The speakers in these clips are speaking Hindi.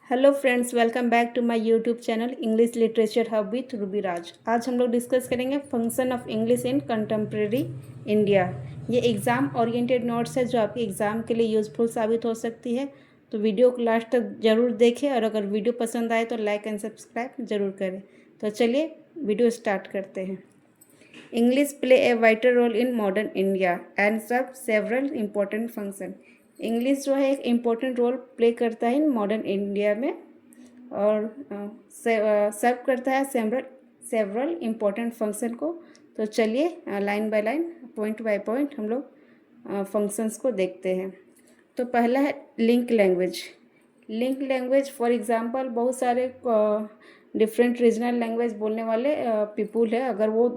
Hello friends, welcome back to my YouTube channel English literature hub with Ruby Raj. आज हम लोग डिस्कस करेंगे function of English in contemporary India. ये एग्ज़ाम ओरिएंटेड नोट्स है जो आपके एग्ज़ाम के लिए यूज़फुल साबित हो सकती है। तो वीडियो को लास्ट तक ज़रूर देखें और अगर वीडियो पसंद आए तो लाइक एंड सब्सक्राइब ज़रूर करें। तो चलिए वीडियो स्टार्ट करते हैं। English play a vital role in modern India and serve several important function. English जो है एक इम्पोर्टेंट रोल प्ले करता है इन मॉडर्न इंडिया में और सर्व करता है सेवरल इम्पोर्टेंट फंक्शन को। तो चलिए line by line point by point हम लोग फंक्शंस को देखते हैं। तो पहला है link language. Link language for example बहुत सारे डिफरेंट रीजनल लैंग्वेज बोलने वाले पीपुल है, अगर वो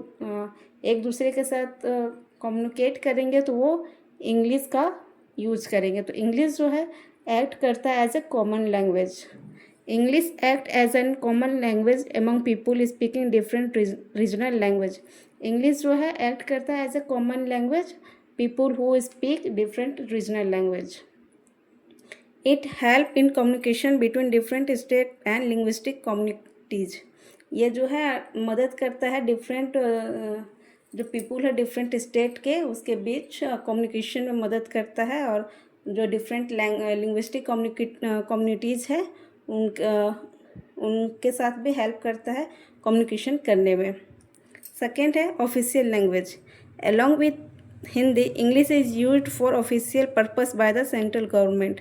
एक दूसरे के साथ कम्युनिकेट करेंगे तो वो इंग्लिश का यूज करेंगे। तो इंग्लिश जो है एक्ट करता है as a common language. English act as an common language among people speaking different regional language. English जो है एक्ट करता है as a common language people who speak different regional language. It help in communication between different state and linguistic communities. ये जो है मदद करता है डिफरेंट जो पीपुल है डिफरेंट स्टेट के उसके बीच कम्युनिकेशन में मदद करता है, और जो डिफरेंट लिंग्विस्टिक कम्युनिटीज़ है उनके साथ भी हेल्प करता है कम्युनिकेशन करने में। सेकेंड है official language. Along with Hindi, English is used for official purpose by the central government.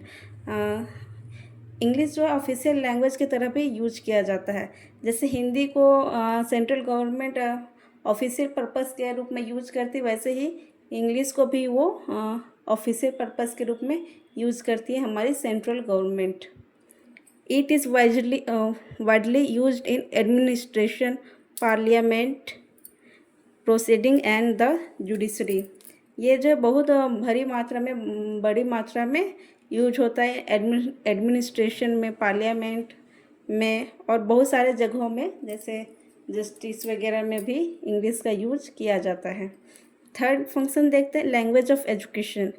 English जो है ऑफिशियल लैंग्वेज की तरह भी यूज किया जाता है। जैसे हिंदी को सेंट्रल गवर्नमेंट ऑफिशियल पर्पस के रूप में यूज करती, वैसे ही इंग्लिश को भी वो ऑफिशियल पर्पस के रूप में यूज करती है हमारी central government. It is widely used in administration, parliament, proceeding and the judiciary. ये जो बहुत बड़ी मात्रा में यूज होता है एडमिनिस्ट्रेशन में, पार्लियामेंट में और बहुत सारे जगहों में, जैसे जस्टिस वगैरह में भी इंग्लिश का यूज किया जाता है। थर्ड फंक्शन देखते हैं language of education.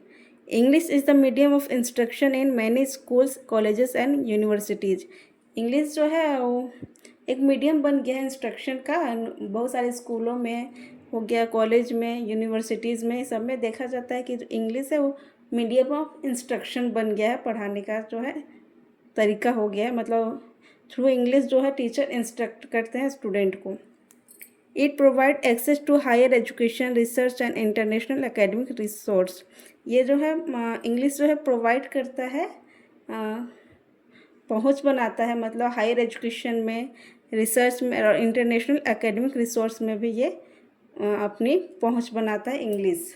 English is the medium of instruction in many schools, colleges and universities. English जो है वो एक मीडियम बन गया है इंस्ट्रक्शन का। बहुत सारे स्कूलों में हो गया, कॉलेज में, यूनिवर्सिटीज़ में, सब में देखा जाता है कि जो इंग्लिश है वो मीडियम ऑफ इंस्ट्रक्शन बन गया है, पढ़ाने का जो है तरीका हो गया है। मतलब थ्रू इंग्लिश जो है टीचर इंस्ट्रक्ट करते हैं स्टूडेंट को। It provide access to higher education, research and international academic resource. ये जो है इंग्लिश जो है प्रोवाइड करता है, पहुंच बनाता है, मतलब हायर एजुकेशन में, रिसर्च में और इंटरनेशनल एकेडमिक रिसोर्स में भी ये अपनी पहुंच बनाता है इंग्लिश।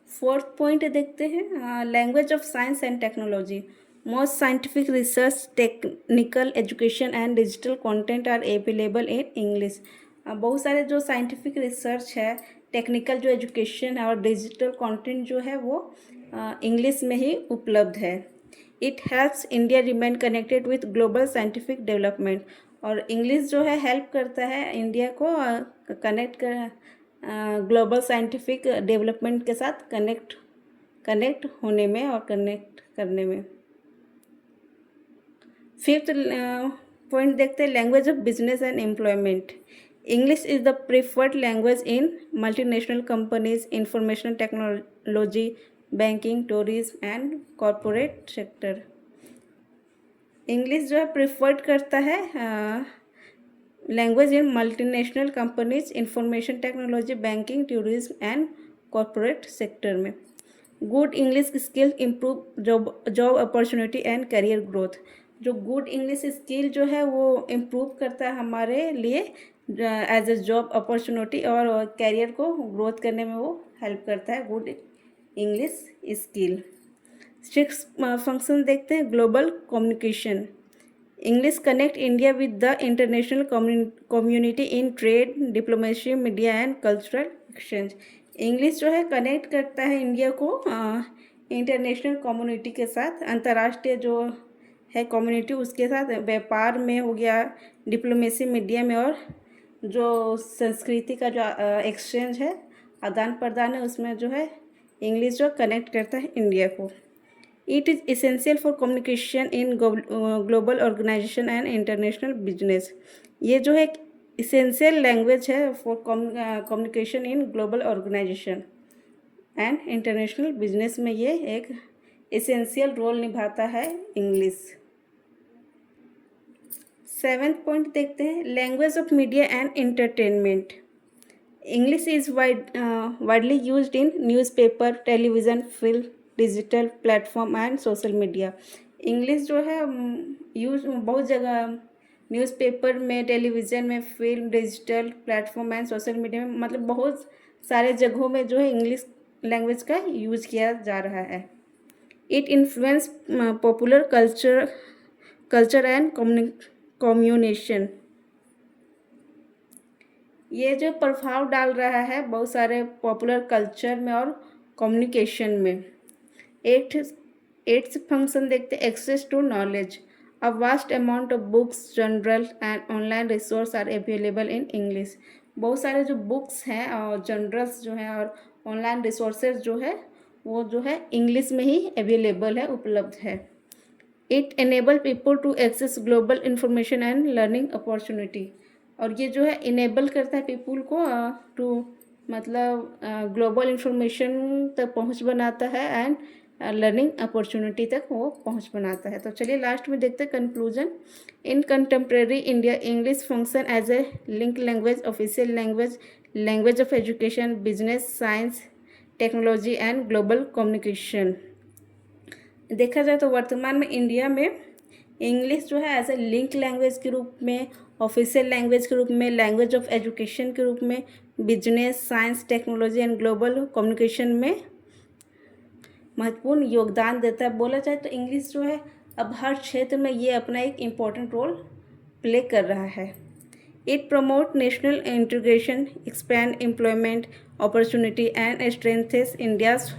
फोर्थ पॉइंट देखते हैं language of science and technology. Most scientific research, technical education and digital content are available in English. बहुत सारे जो साइंटिफिक रिसर्च है, टेक्निकल जो एजुकेशन है और डिजिटल कंटेंट जो है वो इंग्लिश में ही उपलब्ध है। It helps India remain connected with global scientific development. और इंग्लिश जो है हेल्प करता है इंडिया को ग्लोबल साइंटिफिक डेवलपमेंट के साथ कनेक्ट होने में और कनेक्ट करने में। फिफ्थ पॉइंट देखते हैं language of business and employment. English is the preferred language in multinational companies, information technology, banking, tourism and corporate sector. English जो है प्रेफर्ड करता है language in multinational companies, information technology, banking, tourism and corporate sector में। Good English skill improve job opportunity and career growth. जो गुड इंग्लिश स्किल जो है वो इम्प्रूव करता है हमारे लिए एज ए जॉब अपॉर्चुनिटी और करियर को ग्रोथ करने में वो हेल्प करता है good English skill. Six function देखते हैं global communication. English connect India with the international community in trade, diplomacy, media and cultural exchange. English जो है कनेक्ट करता है इंडिया को इंटरनेशनल कम्युनिटी के साथ, अंतर्राष्ट्रीय जो है कम्युनिटी उसके साथ, व्यापार में हो गया, डिप्लोमेसी, मीडिया में, और जो संस्कृति का जो एक्सचेंज है, आदान प्रदान है, उसमें जो है इंग्लिश जो कनेक्ट करता है इंडिया को। It is essential for communication in global organization and international business. ये जो है एक इसेंशियल लैंग्वेज है for communication in global organization and international business में ये एक इसेंशियल रोल निभाता है इंग्लिश। 7th पॉइंट देखते हैं, language of media and entertainment. English is widely used in newspaper, television, film, digital platform and social media. English जो है यूज बहुत जगह, न्यूज़पेपर में, टेलीविज़न में, film, digital platform and social media में, मतलब बहुत सारे जगहों में जो है इंग्लिश लैंग्वेज का यूज किया जा रहा है। It influence popular culture and communication. ये जो प्रभाव डाल रहा है बहुत सारे पॉपुलर कल्चर में और कम्युनिकेशन में। एट्थ फंक्शन देखते, access to knowledge. A vast amount of books, journal and online resource are available in English. बहुत सारे जो बुक्स हैं और जर्नल्स जो हैं और ऑनलाइन रिसोर्सेज जो है वो जो है इंग्लिश में ही अवेलेबल है, उपलब्ध है। It enable people to access global information and learning opportunity. और ये जो है इनेबल करता है पीपल को टू मतलब ग्लोबल इंफॉर्मेशन तक पहुंच बनाता है एंड लर्निंग अपॉर्चुनिटी तक वो पहुंच बनाता है। तो चलिए लास्ट में देखते हैं conclusion. In contemporary India English function as a link language, official language, language of education, business, science, technology and global communication. देखा जाए तो वर्तमान में इंडिया में इंग्लिश जो है एज ए लिंक लैंग्वेज के रूप में, ऑफिशियल लैंग्वेज के रूप में, लैंग्वेज ऑफ एजुकेशन के रूप में, business, science, technology and global communication में महत्वपूर्ण योगदान देता है। बोला जाए तो इंग्लिश जो है अब हर क्षेत्र में ये अपना एक इम्पॉर्टेंट रोल प्ले कर रहा है। It promote national integration, expand employment opportunity and strengthens India's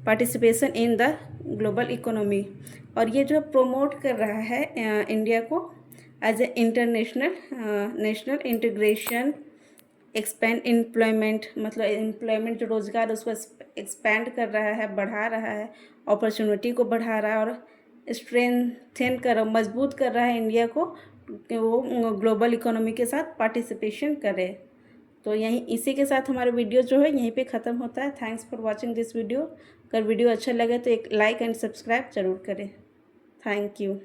participation in the global economy. और ये जो प्रमोट कर रहा है इंडिया को as a international national integration, expand employment, मतलब एम्प्लॉयमेंट जो रोज़गार उसको एक्सपेंड कर रहा है, बढ़ा रहा है, अपॉर्चुनिटी को बढ़ा रहा है, और स्ट्रेंथन कर मजबूत कर रहा है इंडिया को कि वो ग्लोबल इकोनॉमी के साथ पार्टिसिपेशन करे। तो यहीं इसी के साथ हमारा वीडियो जो है यहीं पे ख़त्म होता है। Thanks for watching this video. अगर वीडियो अच्छा लगे तो एक लाइक एंड सब्सक्राइब ज़रूर करें। Thank you.